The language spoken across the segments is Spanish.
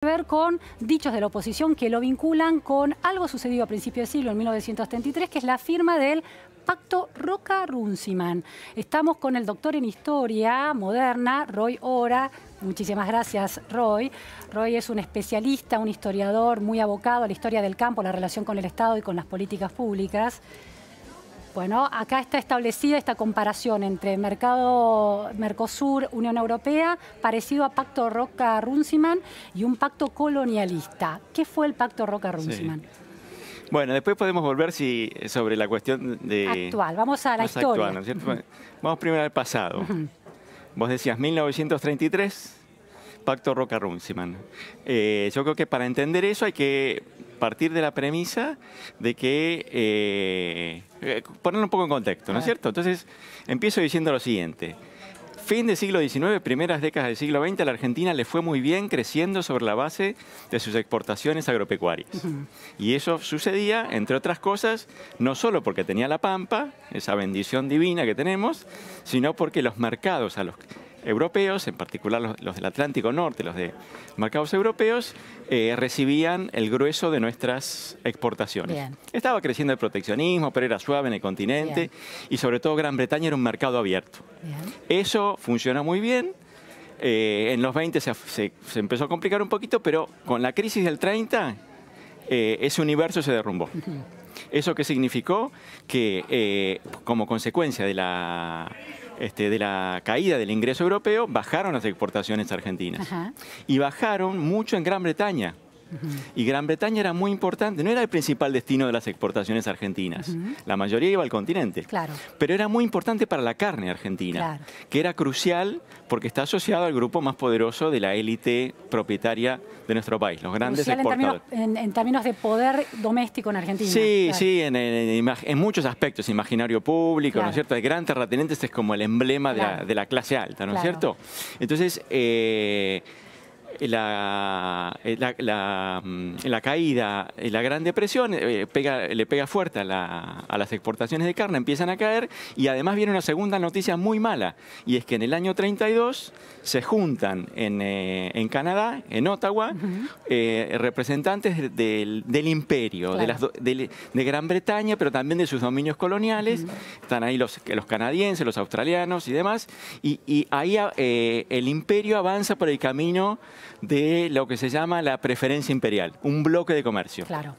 Ver con dichos de la oposición que lo vinculan con algo sucedido a principios del siglo, en 1933, que es la firma del Pacto Roca-Runciman. Estamos con el doctor en Historia Moderna, Roy Ora. Muchísimas gracias, Roy. Roy es un especialista, un historiador muy abocado a la historia del campo, la relación con el Estado y con las políticas públicas. Bueno, acá está establecida esta comparación entre Mercosur, Unión Europea, parecido a Pacto Roca-Runciman y un pacto colonialista. ¿Qué fue el Pacto Roca-Runciman? Sí. Bueno, después podemos volver sobre la cuestión de... Actual, vamos a la historia. Actual, ¿no es cierto? Vamos primero al pasado. Vos decías 1933, Pacto Roca-Runciman. Yo creo que para entender eso hay que partir de la premisa de que... ponerlo un poco en contexto, ¿no es cierto? Entonces, empiezo diciendo lo siguiente. Fin del siglo XIX, primeras décadas del siglo XX, a la Argentina le fue muy bien creciendo sobre la base de sus exportaciones agropecuarias. Y eso sucedía, entre otras cosas, no solo porque tenía la pampa, esa bendición divina que tenemos, sino porque los mercados a los europeos, en particular los del Atlántico Norte, los de mercados europeos, recibían el grueso de nuestras exportaciones. Bien. Estaba creciendo el proteccionismo, pero era suave en el continente. Bien. Y sobre todo Gran Bretaña era un mercado abierto. Bien. Eso funcionó muy bien. En los 20 se empezó a complicar un poquito, pero con la crisis del 30 ese universo se derrumbó. ¿Eso qué significó? Que como consecuencia de la caída del ingreso europeo, bajaron las exportaciones argentinas. Y bajaron mucho en Gran Bretaña. Y Gran Bretaña era muy importante, no era el principal destino de las exportaciones argentinas. La mayoría iba al continente. Claro. Pero era muy importante para la carne argentina, que era crucial porque está asociado al grupo más poderoso de la élite propietaria de nuestro país, los grandes exportadores. En términos de poder doméstico en Argentina. Sí, sí, en muchos aspectos, imaginario público, ¿no es cierto? El gran terrateniente es como el emblema de la clase alta, ¿no es cierto? Entonces, la caída, la Gran Depresión le pega fuerte a las exportaciones de carne, empiezan a caer y además viene una segunda noticia muy mala y es que en el año 32 se juntan en Canadá, en Ottawa, representantes del imperio, de Gran Bretaña, pero también de sus dominios coloniales. Están ahí los canadienses, los australianos y demás, y ahí el imperio avanza por el camino de lo que se llama la preferencia imperial, un bloque de comercio. Claro.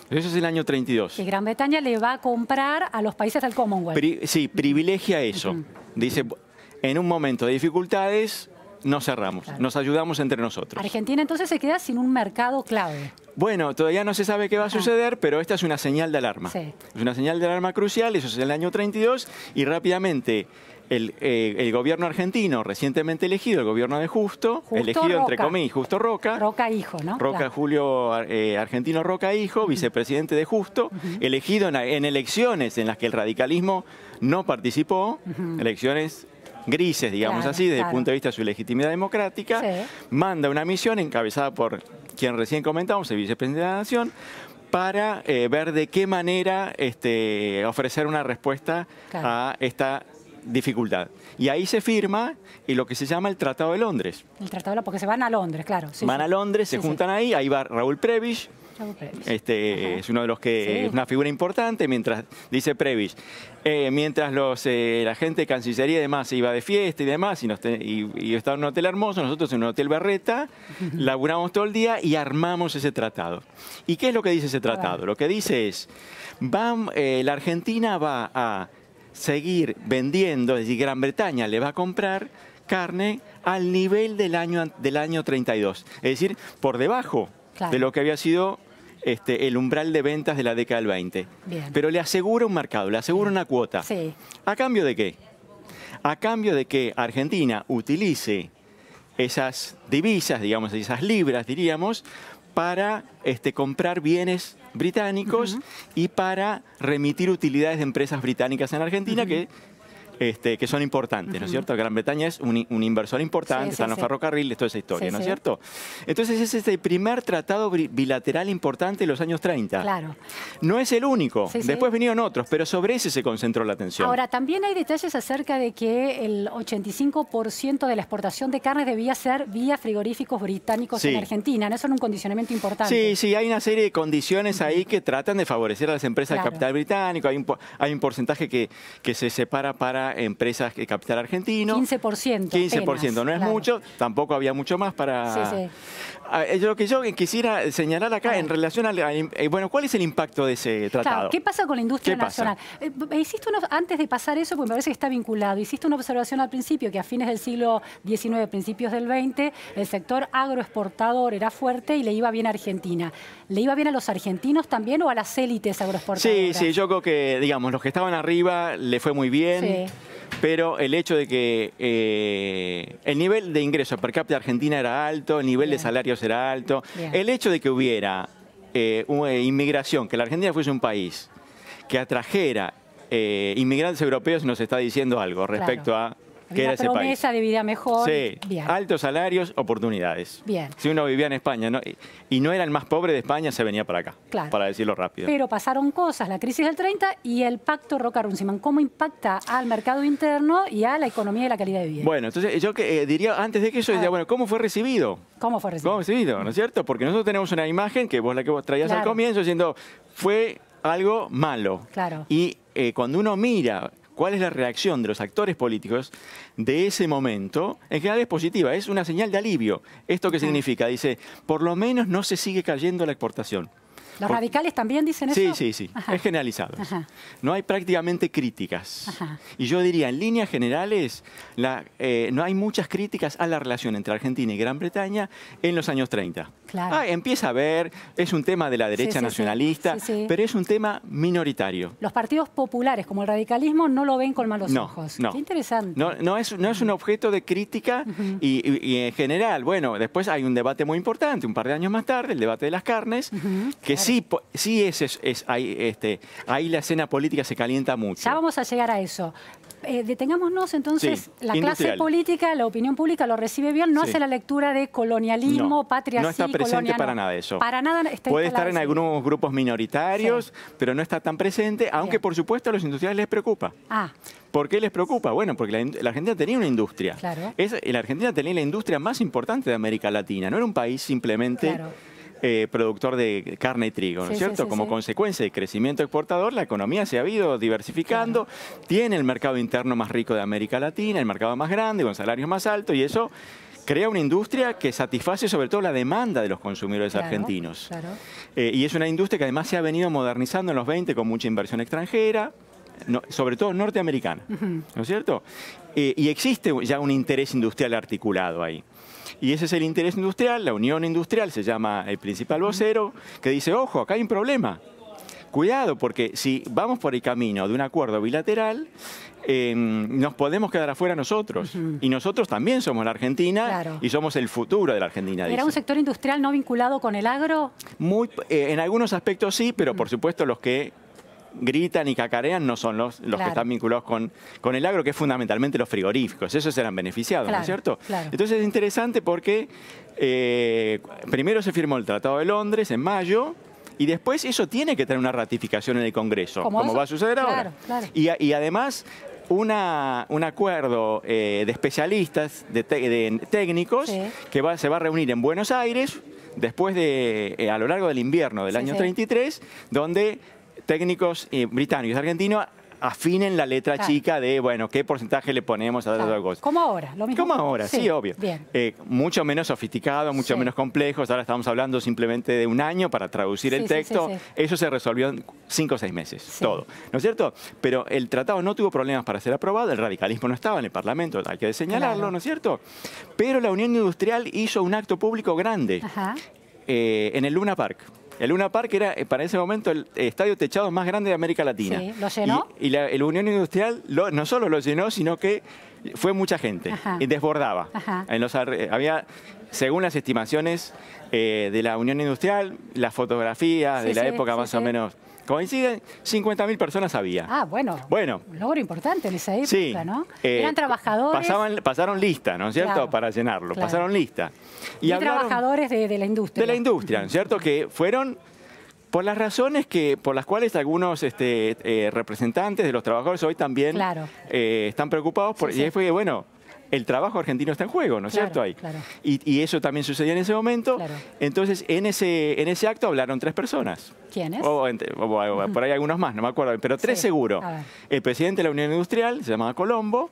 Eso es el año 32. Y Gran Bretaña le va a comprar a los países del Commonwealth. Sí, privilegia eso. Dice, en un momento de dificultades nos cerramos, nos ayudamos entre nosotros. Argentina entonces se queda sin un mercado clave. Bueno, todavía no se sabe qué va a suceder, pero esta es una señal de alarma. Sí. Es una señal de alarma crucial, eso es el año 32, y rápidamente el gobierno argentino recientemente elegido, el gobierno de Justo elegido Roca. Entre comillas, Justo Roca. Roca hijo, ¿no? Roca Julio Argentino Roca hijo, vicepresidente de Justo, elegido en elecciones en las que el radicalismo no participó, elecciones grises, digamos así, desde el punto de vista de su legitimidad democrática, manda una misión encabezada por quien recién comentamos, el vicepresidente de la Nación, para ver de qué manera ofrecer una respuesta a esta dificultad. Y ahí se firma lo que se llama el Tratado de Londres. El Tratado de Londres, porque se van a Londres, claro. Van a Londres, se juntan ahí va Raúl Prebisch. Es uno de los que es una figura importante, mientras dice Prebisch, mientras la gente de Cancillería y demás se iba de fiesta y demás, y estaba en un hotel hermoso, nosotros en un hotel Berreta, laburamos todo el día y armamos ese tratado. ¿Y qué es lo que dice ese tratado? Lo que dice es, la Argentina va a seguir vendiendo, es decir, Gran Bretaña le va a comprar carne al nivel del año 32, es decir, por debajo de lo que había sido el umbral de ventas de la década del 20. Bien. Pero le asegura un mercado, le asegura una cuota. ¿A cambio de qué? A cambio de que Argentina utilice esas divisas, digamos, esas libras, diríamos, para comprar bienes británicos y para remitir utilidades de empresas británicas en Argentina que que son importantes, ¿no es cierto? Gran Bretaña es un inversor importante, están los ferrocarriles, toda esa historia, ¿no es cierto? Entonces ese es el primer tratado bilateral importante de los años 30. Claro. No es el único, después vinieron otros, pero sobre ese se concentró la atención. Ahora, también hay detalles acerca de que el 85% de la exportación de carne debía ser vía frigoríficos británicos en Argentina, ¿no? Eso era un condicionamiento importante. Sí, hay una serie de condiciones ahí que tratan de favorecer a las empresas de capital británico, hay un porcentaje que se separa para empresas de capital argentino. 15%. 15%, no es mucho, tampoco había mucho más para... Lo que yo quisiera señalar acá en relación al... bueno, ¿cuál es el impacto de ese tratado? Claro, ¿qué pasa con la industria nacional? Antes de pasar eso, porque me parece que está vinculado, hiciste una observación al principio que a fines del siglo XIX, principios del XX, el sector agroexportador era fuerte y le iba bien a Argentina. ¿Le iba bien a los argentinos también o a las élites agroexportadoras? Sí, yo creo que, digamos, los que estaban arriba le fue muy bien. Pero el hecho de que el nivel de ingreso per cápita de Argentina era alto, el nivel de salarios era alto, el hecho de que hubiera una inmigración, que la Argentina fuese un país que atrajera inmigrantes europeos, nos está diciendo algo respecto a qué era ese país. Promesa de vida mejor. Sí, altos salarios, oportunidades. Si uno vivía en España y no era el más pobre de España, se venía para acá, para decirlo rápido. Pero pasaron cosas, la crisis del 30 y el pacto Roca-Runciman. ¿Cómo impacta al mercado interno y a la economía y la calidad de vida? Bueno, entonces yo diría, antes de que eso, diría, bueno, ¿cómo fue recibido? ¿Cómo fue recibido? ¿Cómo fue recibido? ¿No es cierto? Porque nosotros tenemos una imagen que vos traías al comienzo diciendo, fue algo malo. Y cuando uno mira cuál es la reacción de los actores políticos de ese momento, en general es positiva, es una señal de alivio. ¿Esto qué significa? Dice, por lo menos no se sigue cayendo la exportación. ¿Los radicales también dicen eso? Sí. Es generalizado. No hay prácticamente críticas. Y yo diría, en líneas generales, no hay muchas críticas a la relación entre Argentina y Gran Bretaña en los años 30. Empieza a haber, es un tema de la derecha nacionalista, pero es un tema minoritario. Los partidos populares, como el radicalismo, no lo ven con malos ojos. Qué interesante. No es un objeto de crítica y en general, bueno, después hay un debate muy importante, un par de años más tarde, el debate de las carnes, que ahí la escena política se calienta mucho. Ya vamos a llegar a eso. Detengámonos entonces, la clase política, la opinión pública lo recibe bien, no hace la lectura de colonialismo, patria no está presente para nada eso. Para nada puede estar en algunos grupos minoritarios, pero no está tan presente, aunque por supuesto a los industriales les preocupa. ¿Por qué les preocupa? Bueno, porque la Argentina tenía una industria. La Argentina tenía la industria más importante de América Latina, no era un país simplemente... productor de carne y trigo, ¿no es cierto? Como consecuencia del crecimiento exportador, la economía se ha ido diversificando, tiene el mercado interno más rico de América Latina, el mercado más grande, con salarios más altos, y eso crea una industria que satisface sobre todo la demanda de los consumidores argentinos. Y es una industria que además se ha venido modernizando en los 20 con mucha inversión extranjera, sobre todo norteamericana, ¿no es cierto? Y existe ya un interés industrial articulado ahí. Y ese es el interés industrial, la unión industrial se llama el principal vocero, que dice, ojo, acá hay un problema. Cuidado, porque si vamos por el camino de un acuerdo bilateral, nos podemos quedar afuera nosotros. Y nosotros también somos la Argentina y somos el futuro de la Argentina. ¿Era un sector industrial no vinculado con el agro? En algunos aspectos sí, pero por supuesto los que gritan y cacarean no son los que están vinculados con el agro, que es fundamentalmente los frigoríficos. Esos eran beneficiados, ¿no es cierto? Entonces es interesante porque primero se firmó el Tratado de Londres en mayo y después eso tiene que tener una ratificación en el Congreso, como va a suceder ahora. Y además un acuerdo de especialistas, de técnicos, que se va a reunir en Buenos Aires después a lo largo del invierno del año 33, donde técnicos británicos y argentinos afinen la letra chica de, bueno, qué porcentaje le ponemos a cada cosa. Como ahora, lo mismo. Como ahora, sí, obvio. Mucho menos sofisticado, mucho menos complejos. Ahora estamos hablando simplemente de un año para traducir el texto. Eso se resolvió en 5 o 6 meses, todo. ¿No es cierto? Pero el tratado no tuvo problemas para ser aprobado, el radicalismo no estaba en el Parlamento, hay que señalarlo, ¿no es cierto? Pero la Unión Industrial hizo un acto público grande en el Luna Park. El Luna Park era para ese momento el estadio techado más grande de América Latina. ¿Lo llenó? Y la Unión Industrial no solo lo llenó, sino que fue mucha gente y desbordaba. Había, según las estimaciones, de la Unión Industrial, las fotografías de la época más o menos coinciden, 50.000 personas había. Ah, bueno. Un logro importante en esa época, ¿no? Eran trabajadores. Pasaron lista, ¿no es cierto? Claro, para llenarlo. Claro. Pasaron lista. Y trabajadores de la industria. De la industria, ¿no es cierto? Que fueron por las razones por las cuales algunos representantes de los trabajadores hoy también están preocupados. Y ahí fue, bueno, el trabajo argentino está en juego, ¿no es cierto? Ahí. Claro. Y eso también sucedió en ese momento. Claro. Entonces, en ese acto hablaron 3 personas. ¿Quiénes? O por ahí algunos más, no me acuerdo, pero 3 seguro. El presidente de la Unión Industrial, se llamaba Colombo,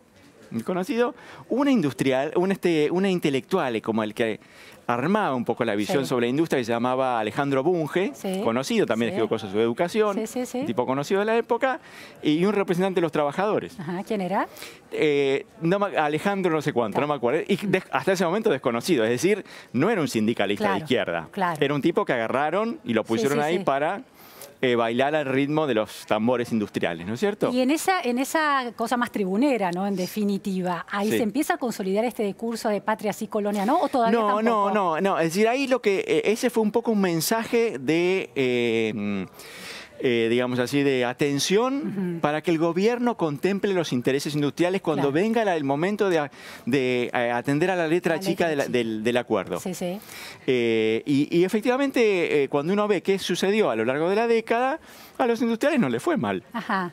muy conocido, una intelectual como el que armaba un poco la visión sobre la industria, que se llamaba Alejandro Bunge, conocido, también escribió cosas sobre educación, un tipo conocido de la época, y un representante de los trabajadores. Ajá, ¿quién era? Alejandro no sé cuánto, no me acuerdo, y hasta ese momento desconocido, es decir, no era un sindicalista de izquierda, era un tipo que agarraron y lo pusieron ahí para bailar al ritmo de los tambores industriales, ¿no es cierto? Y en esa cosa más tribunera, ¿no? En definitiva, ahí se empieza a consolidar este discurso de patria sí, colonia, ¿no? ¿O todavía tampoco? No. Es decir, ahí ese fue un poco un mensaje de digamos así, de atención para que el gobierno contemple los intereses industriales cuando venga el momento de atender a la letra chica del acuerdo. Y efectivamente, cuando uno ve qué sucedió a lo largo de la década, a los industriales no les fue mal. A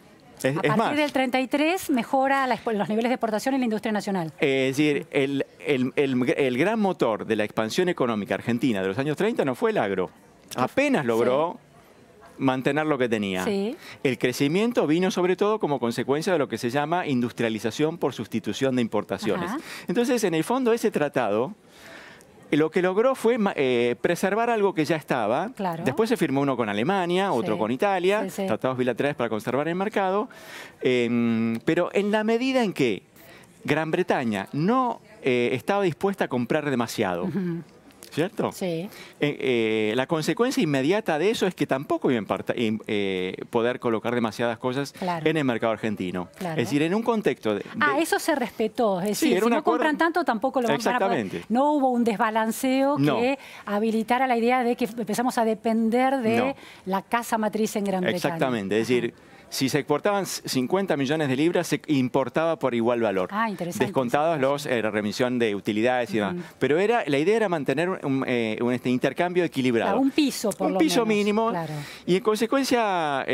partir del 33 mejora los niveles de exportación en la industria nacional. Es decir, el gran motor de la expansión económica argentina de los años 30 no fue el agro. Apenas logró mantener lo que tenía. El crecimiento vino sobre todo como consecuencia de lo que se llama industrialización por sustitución de importaciones. Entonces, en el fondo, ese tratado lo que logró fue preservar algo que ya estaba. Después se firmó uno con Alemania, otro con Italia, tratados bilaterales para conservar el mercado. Pero en la medida en que Gran Bretaña no estaba dispuesta a comprar demasiado, ¿cierto? La consecuencia inmediata de eso es que tampoco iba a poder colocar demasiadas cosas en el mercado argentino. Es decir, en un contexto de... eso se respetó. Es decir, si no compran tanto, tampoco lo van a poder. No hubo un desbalanceo que habilitara la idea de que empezamos a depender de la casa matriz en Gran Bretaña. Exactamente. Es decir, si se exportaban 50 millones de libras, se importaba por igual valor. Descontados la remisión de utilidades y demás. Pero la idea era mantener un intercambio equilibrado. Un piso, por lo menos. Un piso mínimo. Y en consecuencia...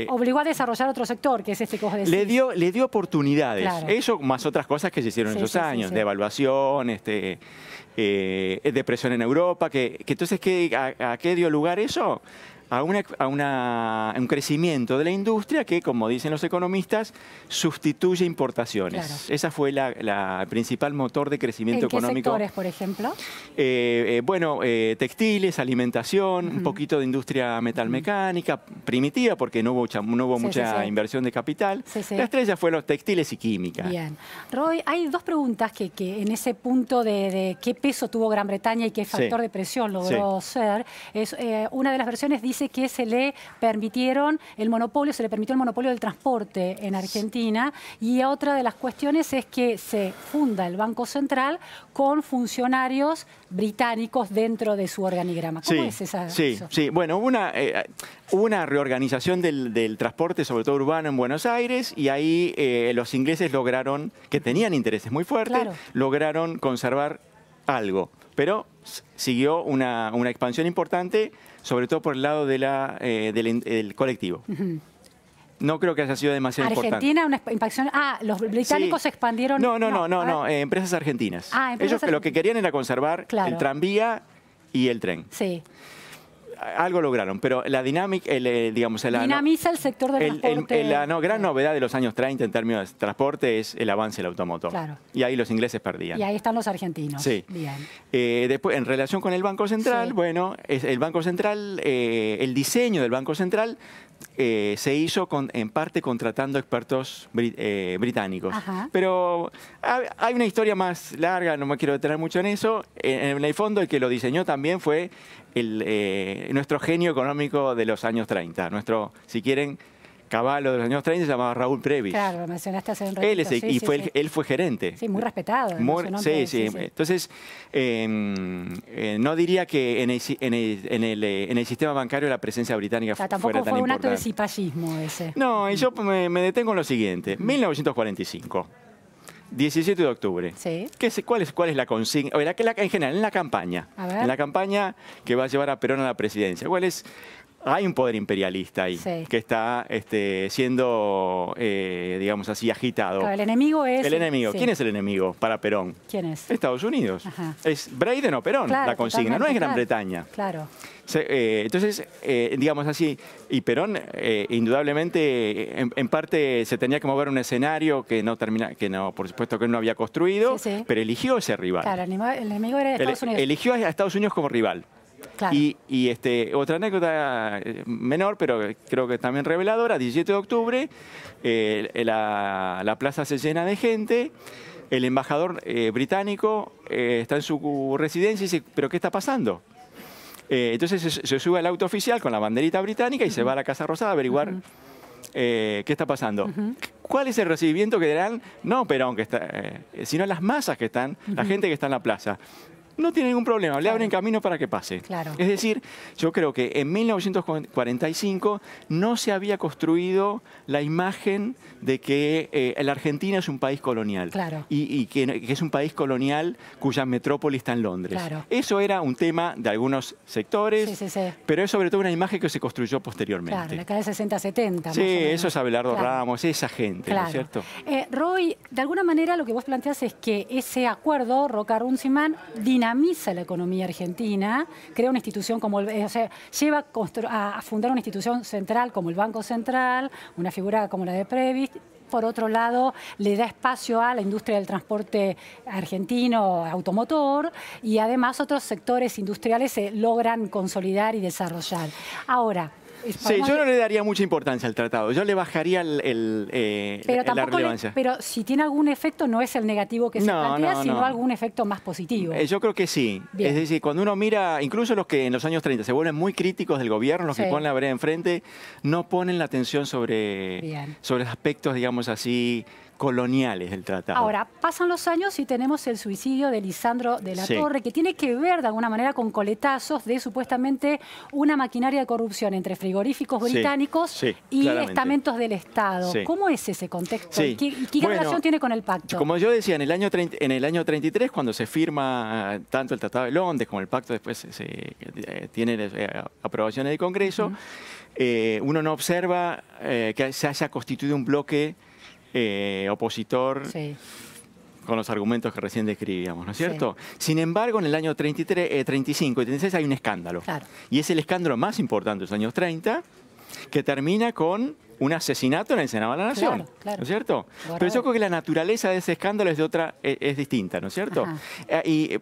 obligó a desarrollar otro sector, que es este que vos decís. Le dio oportunidades. Eso más otras cosas que se hicieron en esos años. Devaluación, depresión en Europa. Entonces, ¿a qué dio lugar eso? A un crecimiento de la industria que, como dicen los economistas, sustituye importaciones. Esa fue el principal motor de crecimiento económico. ¿En qué sectores, por ejemplo? Textiles, alimentación, un poquito de industria metalmecánica, primitiva, porque no hubo mucha inversión de capital. La estrella fue los textiles y química. Bien. Roy, hay 2 preguntas que en ese punto de qué peso tuvo Gran Bretaña y qué factor de presión logró ser. Una de las versiones dice que se le permitió el monopolio del transporte en Argentina, y otra de las cuestiones es que se funda el Banco Central con funcionarios británicos dentro de su organigrama. ¿Cómo es eso? Bueno, hubo una reorganización del transporte, sobre todo urbano, en Buenos Aires, y ahí los ingleses lograron, que tenían intereses muy fuertes, lograron conservar algo. Pero siguió una expansión importante, sobre todo por el lado del colectivo. No creo que haya sido demasiado importante. ¿Argentina una expansión? Los británicos expandieron... No, empresas argentinas. Ellos lo que querían era conservar el tranvía y el tren. Algo lograron, pero la dinámica, dinamiza el sector del transporte. La gran novedad de los años 30 en términos de transporte es el avance del automotor. Y ahí los ingleses perdían. Y ahí están los argentinos. Bien. Después, en relación con el Banco Central, el Banco Central, el diseño del Banco Central se hizo en parte contratando expertos británicos. Pero hay una historia más larga, no me quiero detener mucho en eso. En el fondo, el que lo diseñó también fue nuestro genio económico de los años 30, si quieren, caballo de los años 30 se llamaba Raúl Prebisch. Claro, lo mencionaste hace un ratito. Él fue gerente. Sí, muy respetado. Sí. Entonces, no diría que en el sistema bancario la presencia británica fuera tan importante. Tampoco fue un acto de cipallismo ese. No, y yo me detengo en lo siguiente. 1945. 17 de octubre. Sí. ¿Cuál es la consigna? En general, en la campaña. En la campaña que va a llevar a Perón a la presidencia. Hay un poder imperialista ahí que está siendo, digamos así, agitado. Claro, el enemigo es... El enemigo. ¿Quién es el enemigo para Perón? ¿Quién es? Estados Unidos. Ajá. Es Brayden o Perón, la consigna. No es Gran Bretaña. Claro. Entonces, digamos así, y Perón indudablemente en parte se tenía que mover un escenario que no, por supuesto que él no había construido, pero eligió ese rival. Claro, el enemigo era Estados Unidos. Eligió a Estados Unidos como rival. Claro. Y otra anécdota menor, pero creo que también reveladora, 17 de octubre, la plaza se llena de gente, el embajador británico está en su residencia y dice, ¿pero qué está pasando? Entonces se sube al auto oficial con la banderita británica y se va a la Casa Rosada a averiguar qué está pasando. ¿Cuál es el recibimiento que darán? No Perón, sino las masas que están, la gente que está en la plaza. No tiene ningún problema, le abren camino para que pase. Claro. Es decir, yo creo que en 1945 no se había construido la imagen de que la Argentina es un país colonial. Claro. Y que es un país colonial cuya metrópoli está en Londres. Claro. Eso era un tema de algunos sectores, pero es sobre todo una imagen que se construyó posteriormente. Claro, en la década de 60-70. Sí, eso es Abelardo Ramos, esa gente, ¿no es cierto? Roy, de alguna manera lo que vos planteás es que ese acuerdo, Roca-Runciman, dinamiza la economía argentina, crea una institución como lleva a fundar una institución central como el Banco Central, una figura como la de Prebisch. Por otro lado, le da espacio a la industria del transporte argentino automotor y además otros sectores industriales se logran consolidar y desarrollar. Ahora, sí, yo no le daría mucha importancia al tratado. Yo le bajaría la relevancia. Pero si tiene algún efecto, no es el negativo que se plantea, sino algún efecto más positivo. Yo creo que sí. Bien. Es decir, cuando uno mira, incluso los que en los años 30 se vuelven muy críticos del gobierno, los que ponen la vereda enfrente, no ponen la atención sobre aspectos, digamos así, coloniales del tratado. Ahora, pasan los años y tenemos el suicidio de Lisandro de la Torre, que tiene que ver de alguna manera con coletazos de supuestamente una maquinaria de corrupción entre frigoríficos británicos y estamentos del Estado. ¿Cómo es ese contexto? ¿Qué relación tiene con el pacto? Como yo decía, en el año 33, cuando se firma tanto el Tratado de Londres como el pacto, después tiene aprobación en el Congreso, uno no observa que se haya constituido un bloque opositor con los argumentos que recién describíamos, ¿no es cierto? Sin embargo, en el año 35 y 36 hay un escándalo. Y es el escándalo más importante de los años 30, que termina con un asesinato en el Senado de la Nación, ¿no es cierto? Pero yo creo que la naturaleza de ese escándalo es distinta, ¿no es cierto? Y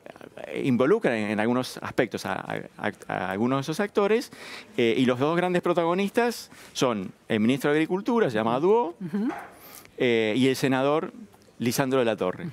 involucra en algunos aspectos a algunos de esos actores, y los dos grandes protagonistas son el ministro de Agricultura, se llama Duo, y el senador Lisandro de la Torre.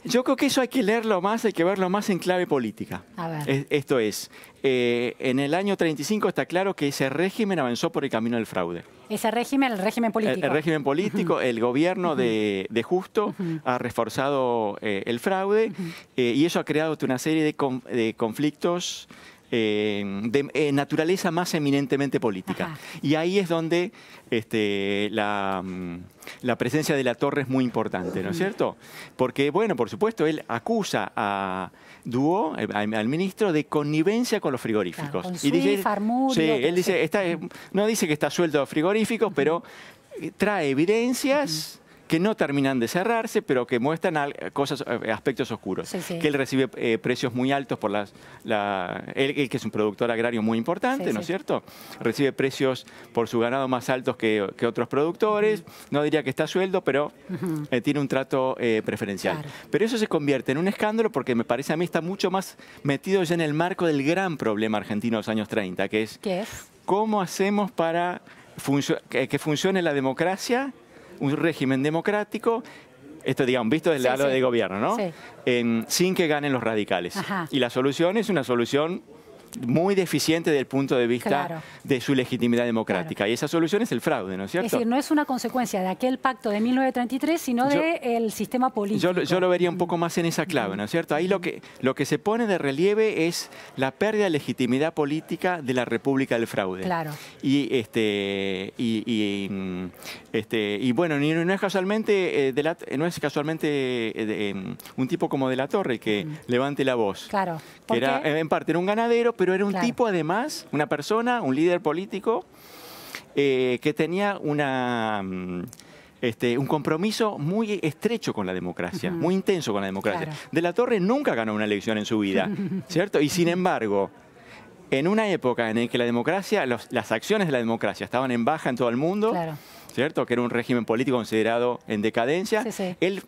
Yo creo que eso hay que leerlo más, hay que verlo más en clave política. Esto es, en el año 35 está claro que ese régimen avanzó por el camino del fraude. Ese régimen, el régimen político. El régimen político, el gobierno de Justo ha reforzado el fraude, y eso ha creado una serie de conflictos de naturaleza más eminentemente política. Y ahí es donde la presencia de la Torre es muy importante, ¿no es cierto? Porque, bueno, por supuesto, él acusa a Duo, al ministro, de connivencia con los frigoríficos. Con Swift, Farmurio, él dice, no dice que está suelto de frigoríficos, pero trae evidencias que no terminan de cerrarse, pero que muestran aspectos oscuros. Que él recibe precios muy altos por él que es un productor agrario muy importante, ¿no es cierto? Recibe precios por su ganado más altos que otros productores. No diría que está a sueldo, pero tiene un trato preferencial. Pero eso se convierte en un escándalo porque me parece a mí está mucho más metido ya en el marco del gran problema argentino de los años 30, que es cómo hacemos para que funcione la democracia, un régimen democrático, esto digamos, visto desde el lado del gobierno, ¿no? Sin que ganen los radicales. Y la solución es una solución muy deficiente desde el punto de vista de su legitimidad democrática. Y esa solución es el fraude, ¿no es cierto? Es decir, no es una consecuencia de aquel pacto de 1933, sino del sistema político. Yo lo vería un poco más en esa clave, ¿no es cierto? Ahí lo que se pone de relieve es la pérdida de legitimidad política de la República del Fraude. Claro. Y bueno, no es casualmente, un tipo como De la Torre que levante la voz. Claro. Que era, en parte era un ganadero, pero era un tipo además, una persona, un líder político que tenía un compromiso muy estrecho con la democracia, muy intenso con la democracia. Claro. De la Torre nunca ganó una elección en su vida, ¿cierto? Y sin embargo, en una época en la que la democracia, las acciones de la democracia estaban en baja en todo el mundo, ¿cierto? Que era un régimen político considerado en decadencia, él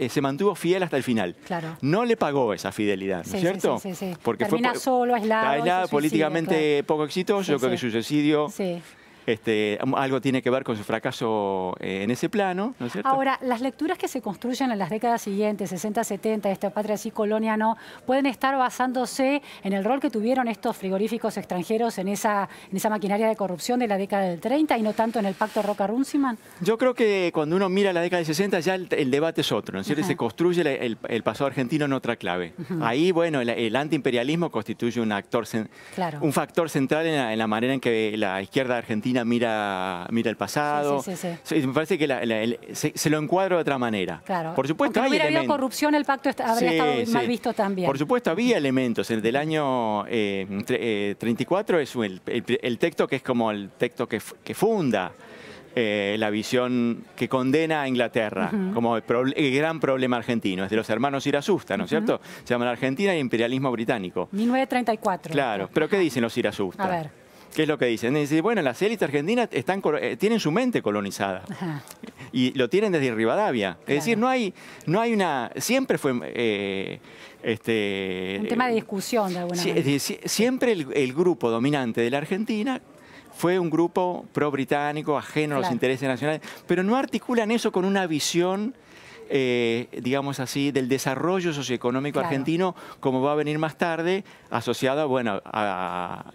se mantuvo fiel hasta el final. Claro. No le pagó esa fidelidad, ¿no es cierto? Porque termina solo, aislado, políticamente poco exitoso, yo creo que su suicidio... algo tiene que ver con su fracaso en ese plano, ¿no es cierto? Ahora, las lecturas que se construyen en las décadas siguientes, 60, 70, esta patria sí, colonia no, pueden estar basándose en el rol que tuvieron estos frigoríficos extranjeros en esa maquinaria de corrupción de la década del 30 y no tanto en el pacto Roca-Runciman. Yo creo que cuando uno mira la década del 60 ya el debate es otro, ¿no es cierto? Se construye el pasado argentino en otra clave. Ahí, bueno, el antiimperialismo constituye un factor central en la manera en que la izquierda argentina mira el pasado. Me parece que se lo encuadro de otra manera. Claro. Por supuesto, aunque no hubiera habido corrupción, el pacto habría estado mal visto también. Por supuesto, había elementos. Del año 34 es el texto que es como el texto que funda la visión que condena a Inglaterra como el gran problema argentino. Es de los hermanos Irasusta, ¿no es cierto? Se llama la Argentina y el imperialismo británico. 1934. Claro. ¿Pero qué dicen los Irasusta? A ver. ¿Qué es lo que dicen? Dicen, bueno, las élites argentinas tienen su mente colonizada. Y lo tienen desde Rivadavia. Es decir, no hay una... Siempre fue... un tema de discusión, de alguna manera. Siempre el grupo dominante de la Argentina fue un grupo pro-británico, ajeno a los intereses nacionales, pero no articulan eso con una visión... digamos así, del desarrollo socioeconómico argentino, como va a venir más tarde, asociado a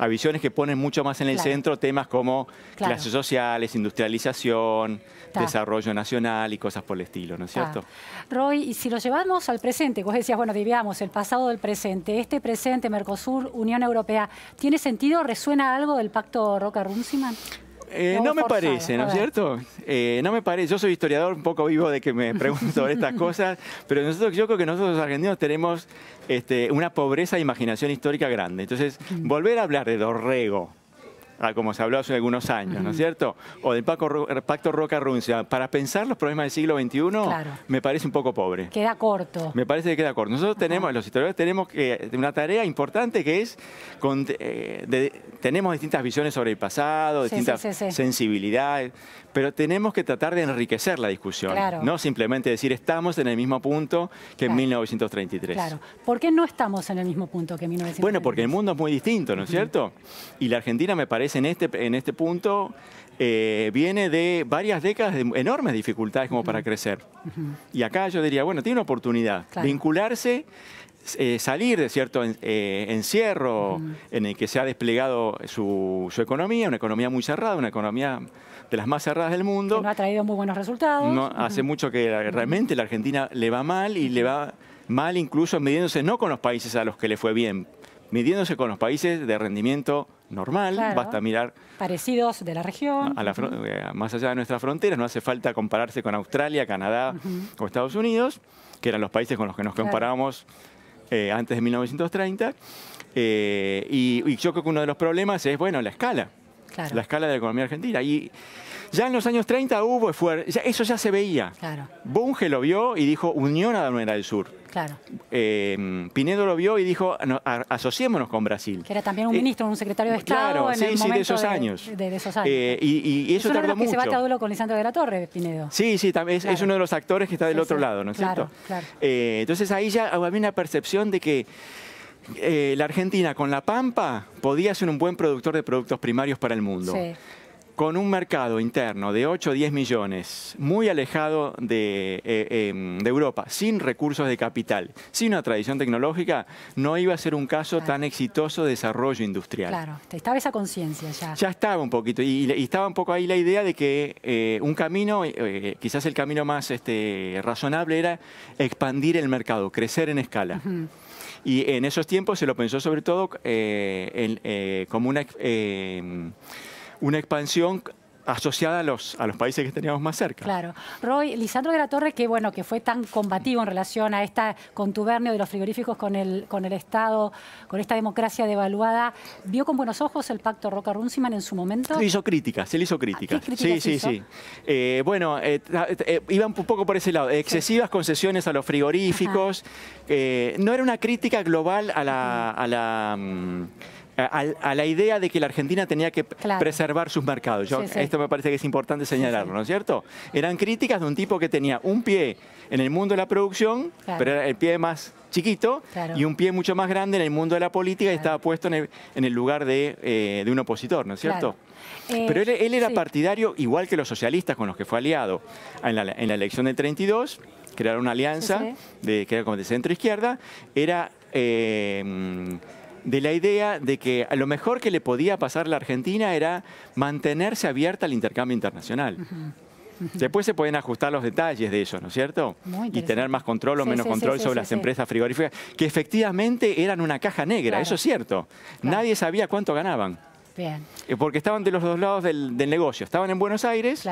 visiones que ponen mucho más en el centro temas como clases sociales, industrialización, desarrollo nacional y cosas por el estilo, ¿no es cierto? Roy, y si lo llevamos al presente, vos decías, bueno, dividamos el pasado del presente, este presente, Mercosur, Unión Europea, ¿tiene sentido? ¿Resuena algo del pacto Roca-Runciman? No me parece, ¿no es cierto? No me parece. Yo soy historiador, un poco vivo de que me pregunto sobre estas cosas, pero yo creo que nosotros los argentinos tenemos una pobreza de imaginación histórica grande. Entonces, volver a hablar de Dorrego, como se habló hace algunos años, ¿no es cierto? O del pacto Roca-Runciman, para pensar los problemas del siglo XXI, me parece un poco pobre. Queda corto. Me parece que queda corto. Nosotros los historiadores tenemos una tarea importante que es, tenemos distintas visiones sobre el pasado, distintas sensibilidades, pero tenemos que tratar de enriquecer la discusión, no simplemente decir estamos en el mismo punto que en 1933. Claro. ¿Por qué no estamos en el mismo punto que en 1933? Bueno, porque el mundo es muy distinto, ¿no es cierto? Y la Argentina me parece en este punto viene de varias décadas de enormes dificultades como para crecer. Y acá yo diría, bueno, tiene una oportunidad, vincularse, salir de cierto encierro en el que se ha desplegado su economía, una economía muy cerrada, una economía de las más cerradas del mundo. Que no ha traído muy buenos resultados. Hace mucho que realmente la Argentina le va mal y le va mal incluso midiéndose no con los países a los que le fue bien, midiéndose con los países de rendimiento normal, basta mirar... Parecidos de la región. Más allá de nuestras fronteras, no hace falta compararse con Australia, Canadá o Estados Unidos, que eran los países con los que nos comparábamos antes de 1930. Y yo creo que uno de los problemas es, bueno, la escala. La escala de la economía argentina. Y ya en los años 30 hubo esfuerzo, eso ya se veía. Bunge lo vio y dijo Unión Aduanera del Sur. Pinedo lo vio y dijo asociémonos con Brasil. Que era también un ministro, un secretario de Estado en el momento de esos años. De esos años. Y eso tardó mucho. Que se va a duelo con Lisandro de la Torre, Pinedo. Sí, es uno de los actores que está del otro lado, ¿no es cierto? Entonces ahí ya había una percepción de que la Argentina con la Pampa podía ser un buen productor de productos primarios para el mundo. con un mercado interno de 8 o 10 millones, muy alejado de Europa, sin recursos de capital, sin una tradición tecnológica, no iba a ser un caso tan exitoso de desarrollo industrial. Claro, estaba esa conciencia ya. Ya estaba un poquito, y estaba un poco ahí la idea de que un camino, quizás el camino más razonable era expandir el mercado, crecer en escala. Y en esos tiempos se lo pensó sobre todo como una expansión asociada a los países que teníamos más cerca. Claro. Roy, Lisandro de la Torre, que bueno, que fue tan combativo en relación a esta contubernio de los frigoríficos con el Estado, con esta democracia devaluada, ¿vio con buenos ojos el pacto Roca-Runciman en su momento? Se le hizo críticas. ¿Qué críticas hizo? Sí. Bueno, iba un poco por ese lado. Excesivas concesiones a los frigoríficos. No era una crítica global a la idea de que la Argentina tenía que preservar sus mercados. Esto me parece que es importante señalarlo, ¿no es cierto? Eran críticas de un tipo que tenía un pie en el mundo de la producción, pero era el pie más chiquito, y un pie mucho más grande en el mundo de la política y estaba puesto en el lugar de un opositor, ¿no es cierto? Pero él era partidario, igual que los socialistas con los que fue aliado en la elección del 32, crearon una alianza que era como de centro-izquierda, era de la idea de que a lo mejor que le podía pasar a la Argentina era mantenerse abierta al intercambio internacional. Después se pueden ajustar los detalles de eso, ¿no es cierto? Y tener más control o menos control sobre las empresas frigoríficas, que efectivamente eran una caja negra, eso es cierto. Nadie sabía cuánto ganaban. Porque estaban de los dos lados del negocio. Estaban en Buenos Aires,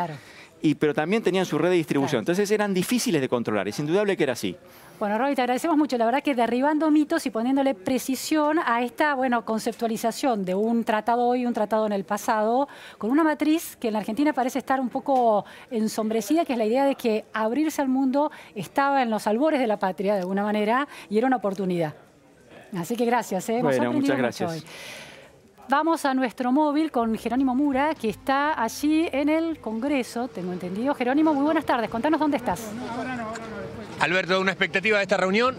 pero también tenían su red de distribución. Entonces eran difíciles de controlar, es indudable que era así. Bueno, Roy, te agradecemos mucho. La verdad que derribando mitos y poniéndole precisión a esta conceptualización de un tratado hoy y un tratado en el pasado, con una matriz que en la Argentina parece estar un poco ensombrecida, que es la idea de que abrirse al mundo estaba en los albores de la patria, de alguna manera, y era una oportunidad. Así que gracias. Bueno, muchas gracias. Hoy. Vamos a nuestro móvil con Jerónimo Mura, que está allí en el Congreso, tengo entendido. Jerónimo, muy buenas tardes. Contanos dónde estás. Alberto, ¿una expectativa de esta reunión?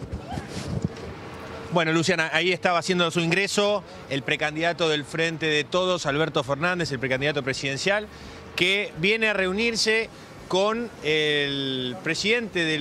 Bueno, Luciana, ahí estaba haciendo su ingreso el precandidato del Frente de Todos, Alberto Fernández, el precandidato presidencial, que viene a reunirse con el presidente del